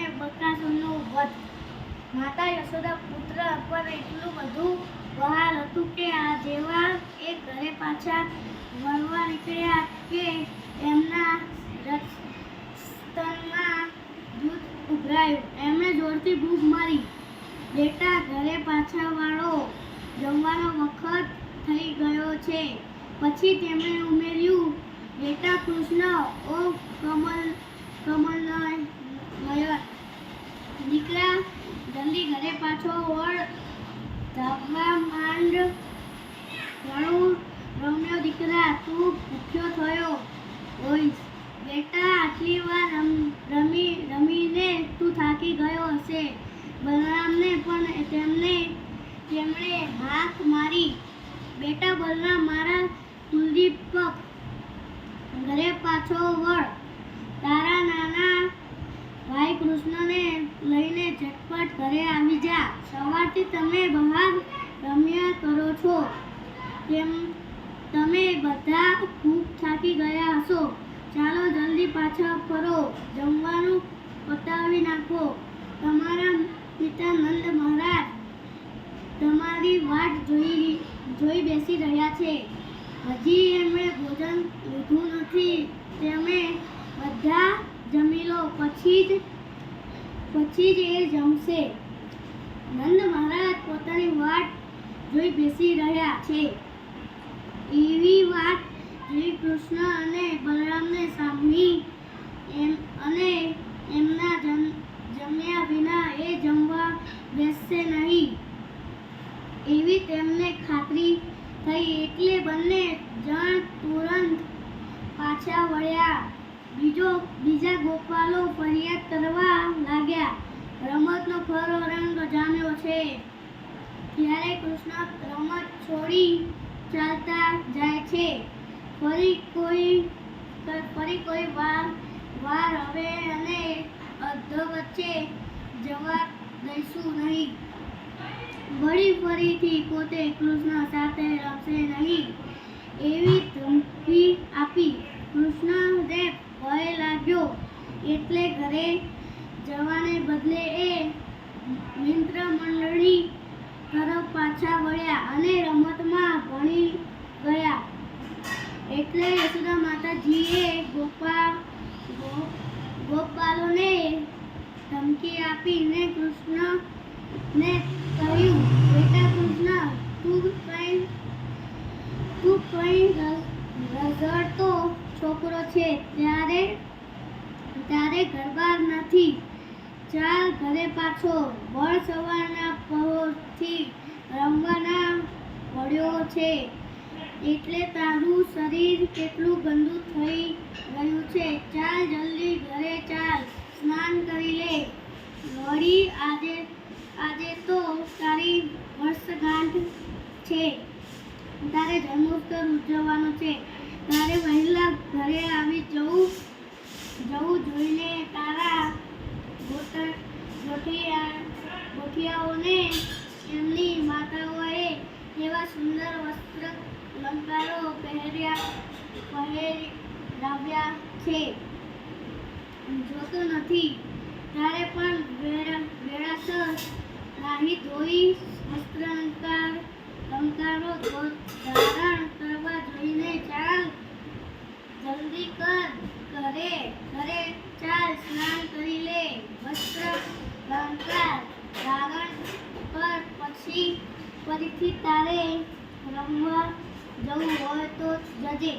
અને બકાસુરનો વધ. માતા યશોદા પુત્ર પર એટલું બધું વહાલ હતું કે આ જેવા એ ઘરે પાછા વળવા નીકળ્યા કે એમના સ્તનમાં દૂધ ઉભરાયું. એમણે જોરથી બૂમ મારી, બેટા ઘરે પાછા વાળો, જમવાનો વખત થઈ ગયો છે. પછી તેમણે ઉમેર્યું, બેટા કૃષ્ણ, ઓ કમલનયન દીકરા, જલ્દી ઘરે પાછો વળ, ધાવવા માંડ. ઘણું રમ્યો દીકરા, તું ભૂખ્યો થયો હોઈશ. બેટા આટલી વાર રમીને તું થાકી ગયો હશે. બલરામને પણ તેમણે હાક મારી, બેટા બલરામ, મારા કુલદીપક, ઘરે પાછો વળ. તારા નાના ભાઈ કૃષ્ણને લઈને ઝટપટ ઘરે આવી જા. સવારથી તમે બહાર રમ્યા કરો છો, તમે બધા ખૂબ થાકી ગયા હશો. ચાલો જલ્દી પાછા ફરો, જમવાનું પતાવી નાખો. તમારા પિતા નંદ મહારાજ તમારી વાટ જોઈ બેસી રહ્યા છે. હજી એમણે ભોજન લીધું નથી. તમે બધા જમી લો, પછી જ એ જમશે. નંદ મહારાજ પોતાની વાટ જોઈ બેસી રહ્યા છે. એવી વાત શ્રી કૃષ્ણ અને બલરામને સાંભળી અને એમના જમ્યા વિના એ જમવા બેસશે નહીં એવી તેમને ખાતરી થઈ. એટલે બંને જણ તુરંત પાછા વળ્યા. બીજા ગોપાલો ફરિયાદ કરવા લાગ્યા, રમતનો ખરો રંગ જામ્યો છે. ત્યારે કૃષ્ણ રમત છોડી ચાલતા જાય છે. ફરી કોઈ વાર હવે અને અધવચ્ચે જવા દઈશું નહીં. ફરીથી પોતે કૃષ્ણ સાથે રમશે નહીં એવી ધમકી આપી. કૃષ્ણને ભય લાગ્યો એટલે ઘરે જવાને બદલે એ મિત્ર મંડળી તરફ પાછા વળ્યા અને રમતમાં ભળી ગયા. એટલે યશોદા માતાજીએ ગોપાલોને ધમકી આપીને કૃષ્ણને કહ્યું, બેટા કૃષ્ણ, તું કઈ રઝળતો છોકરો છે, ત્યારે ઘરબાર નથી. ચાલ ઘરે પાછો વળ. સવારના પહોરથી રમવાના વળ્યો છે એટલે તારું શરીર કેટલું ગંદુ થઈ ગયું છે. ચાલ જલ્દી ઘરે ચાલ, સ્નાન કરી લે. વળી આજે તો તારી વર્ષગાંઠ છે, તારે જન્મોત્સવ ઉજવવાનો છે. તારે વહેલા ઘરે આવી જવું જોઈને. તારા ગોઠિયાઓને એમની માતાઓએ કેવા સુંદર વસ્ત્ર અલંકારો પહેરાવ્યા છે, જોતો નથી. તારે પણ વેળાસર નાહી ધોઈ અલંકારો ધારણ કરવા જોઈને. ચાલ જલ્દી કર, ઘરે ચાલ, સ્નાન કરી લે, વસ્ત્ર અલંકાર ધારણ કર. પછી ફરીથી તારે રમવા જવું હોય તો જજે.